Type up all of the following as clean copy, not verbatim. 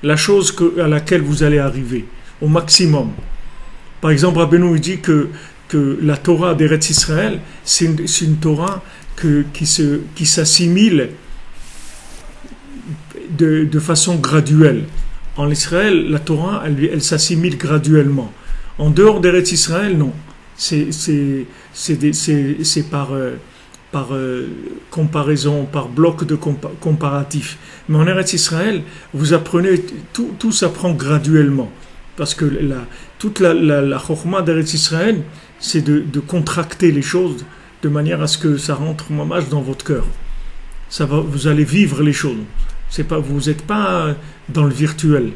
la chose à laquelle vous allez arriver, au maximum. Par exemple, Rabbeinu dit que la Torah d'Eretz Israël, c'est une Torah qui s'assimile de façon graduelle. En Israël, la Torah, elle s'assimile graduellement. En dehors d'Eretz Israël, non. C'est par comparaison, par bloc de comparatif. Mais en Eretz Israël, vous apprenez, tout s'apprend graduellement. Parce que toute la chorma d'Eretz Israël, c'est de contracter les choses de manière à ce que ça rentre mamash dans votre cœur. Vous allez vivre les choses. Vous n'êtes pas dans le virtuel.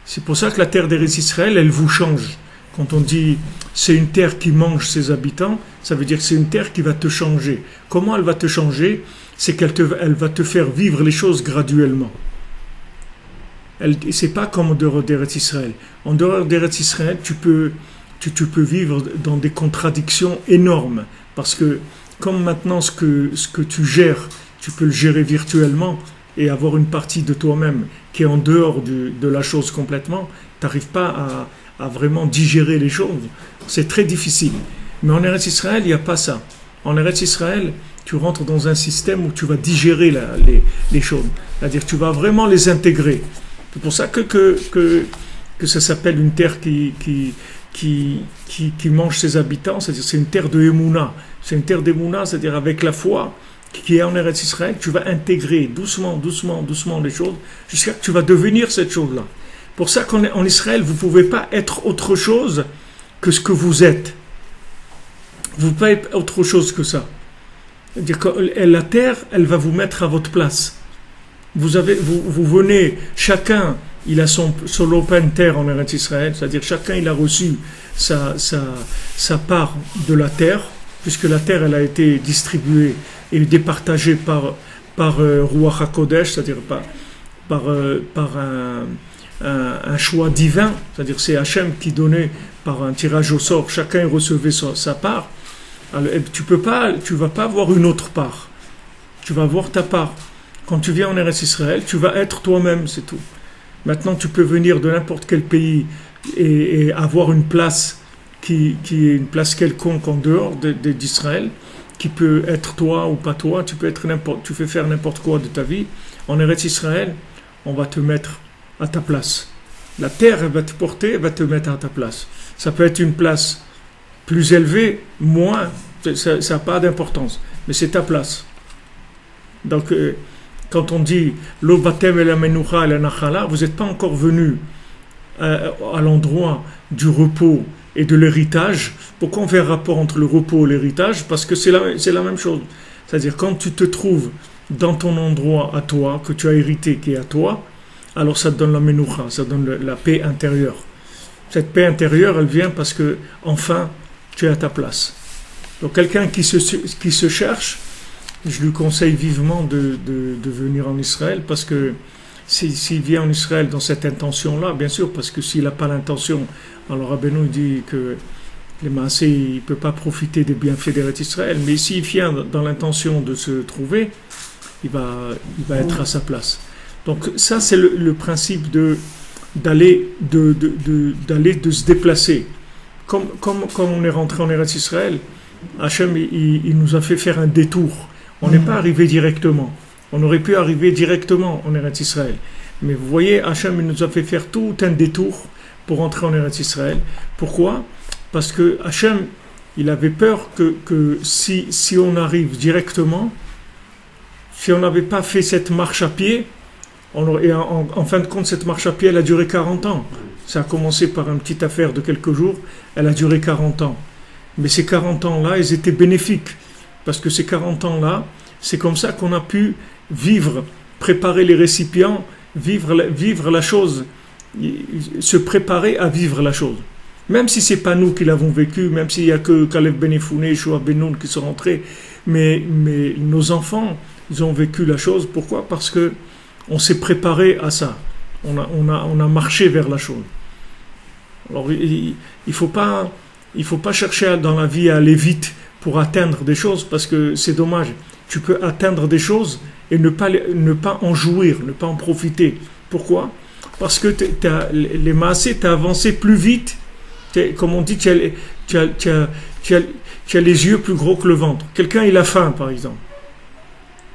C'est pour ça que la terre d'Eretz Israël, elle vous change. Quand on dit c'est une terre qui mange ses habitants, ça veut dire que c'est une terre qui va te changer. Comment elle va te changer? C'est elle va te faire vivre les choses graduellement. C'est pas comme en dehors d'Eretz Israël. En dehors d'Eretz Israël, tu peux vivre dans des contradictions énormes. Parce que comme maintenant ce que tu gères, tu peux le gérer virtuellement et avoir une partie de toi-même qui est en dehors de la chose complètement, tu n'arrives pas à vraiment digérer les choses. C'est très difficile. Mais en Eretz Israël, il n'y a pas ça. En Eretz Israël, tu rentres dans un système où tu vas digérer les choses. C'est-à-dire tu vas vraiment les intégrer. C'est pour ça que ça s'appelle une terre qui mange ses habitants, c'est-à-dire c'est une terre de Emouna. C'est une terre d'Emouna, c'est-à-dire avec la foi qui est en Eretz Israël, tu vas intégrer doucement les choses jusqu'à ce que tu vas devenir cette chose-là. Pour ça qu'en Israël, vous ne pouvez pas être autre chose que ce que vous êtes. Vous ne pouvez pas être autre chose que ça. C'est-à-dire que la terre, elle va vous mettre à votre place. Vous venez, chacun, il a son open terre en Eretz Israël, c'est-à-dire chacun, il a reçu sa part de la terre, puisque la terre, elle a été distribuée et départagée par Ruach HaKodesh, c'est-à-dire par un choix divin, c'est-à-dire c'est Hachem qui donnait par un tirage au sort, chacun recevait sa part. Alors, tu vas pas avoir une autre part, tu vas avoir ta part. Quand tu viens en Eretz Israël, tu vas être toi-même, c'est tout. Maintenant, tu peux venir de n'importe quel pays et avoir une place qui est une place quelconque en dehors d'Israël, qui peut être toi ou pas toi, tu peux faire n'importe quoi de ta vie. En Eretz Israël, on va te mettre à ta place. La terre, elle va te porter, elle va te mettre à ta place. Ça peut être une place plus élevée, moins, ça n'a pas d'importance, mais c'est ta place. Donc, quand on dit lo batem et la menucha et la nachala, vous n'êtes pas encore venu à l'endroit du repos et de l'héritage. Pourquoi on fait un rapport entre le repos et l'héritage? Parce que c'est la même chose. C'est-à-dire, quand tu te trouves dans ton endroit à toi, que tu as hérité, qui est à toi, alors ça te donne la menucha, ça donne la paix intérieure. Cette paix intérieure, elle vient parce que, enfin, tu es à ta place. Donc, quelqu'un qui se cherche, je lui conseille vivement de venir en Israël, parce que s'il vient en Israël dans cette intention-là, bien sûr, parce que s'il n'a pas l'intention, alors Rabbeinu dit que les Maasé, il ne peut pas profiter des bienfaits d'Eretz Israël, mais s'il vient dans l'intention de se trouver, il va être à sa place. Donc ça, c'est le principe d'aller se déplacer. Comme on est rentré en Eretz Israël, Hachem, il nous a fait faire un détour. On n'est pas arrivé directement. On aurait pu arriver directement en Eretz Israël. Mais vous voyez, Hachem, il nous a fait faire tout un détour pour entrer en Eretz Israël. Pourquoi? Parce que Hachem, il avait peur que si on arrive directement, si on n'avait pas fait cette marche à pied, en fin de compte, cette marche à pied, elle a duré 40 ans. Ça a commencé par une petite affaire de quelques jours, elle a duré 40 ans. Mais ces 40 ans-là, ils étaient bénéfiques. Parce que ces 40 ans-là, c'est comme ça qu'on a pu vivre, préparer les récipients, vivre la chose, se préparer à vivre la chose. Même si ce n'est pas nous qui l'avons vécu, même s'il n'y a que Kalev Ben-Yefouné et Shoah Ben-Nun qui sont rentrés, mais nos enfants, ils ont vécu la chose. Pourquoi? Parce qu'on s'est préparé à ça. On a marché vers la chose. Alors, il ne faut pas chercher dans la vie à aller vite pour atteindre des choses, parce que c'est dommage. Tu peux atteindre des choses et ne pas en jouir, ne pas en profiter. Pourquoi? Parce que les maasés, tu as avancé plus vite. Comme on dit, tu as les yeux plus gros que le ventre. Quelqu'un, il a faim, par exemple.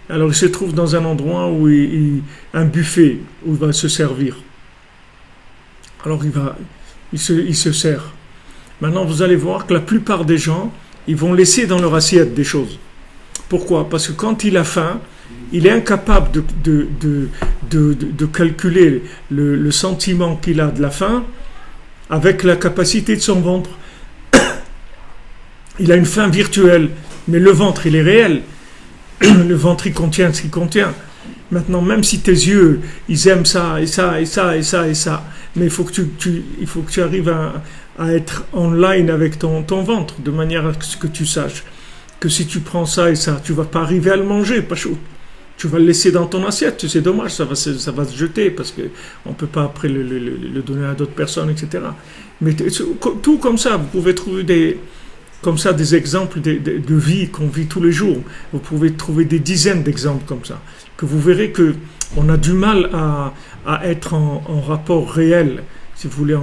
Alors, il se trouve dans un endroit où un buffet, où il va se servir. Alors, il se sert. Maintenant, vous allez voir que la plupart des gens, ils vont laisser dans leur assiette des choses. Pourquoi? Parce que quand il a faim, il est incapable de calculer le sentiment qu'il a de la faim avec la capacité de son ventre. Il a une faim virtuelle, mais le ventre, il est réel. Le ventre, il contient ce qu'il contient. Maintenant, même si tes yeux, ils aiment ça, et ça, et ça, et ça, et ça, mais il faut que tu arrives à être online avec ton ventre, de manière à ce que tu saches que si tu prends ça et ça, tu vas pas arriver à le manger, pas chaud. Tu vas le laisser dans ton assiette, c'est dommage, ça va se jeter, parce qu'on ne peut pas après le donner à d'autres personnes, etc. Mais tout comme ça, vous pouvez trouver des exemples de vie qu'on vit tous les jours. Vous pouvez trouver des dizaines d'exemples comme ça, que vous verrez qu'on a du mal à être en rapport réel, si vous voulez,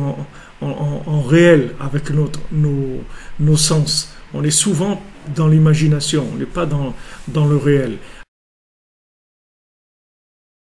en réel avec nos sens. On est souvent dans l'imagination, on n'est pas dans le réel.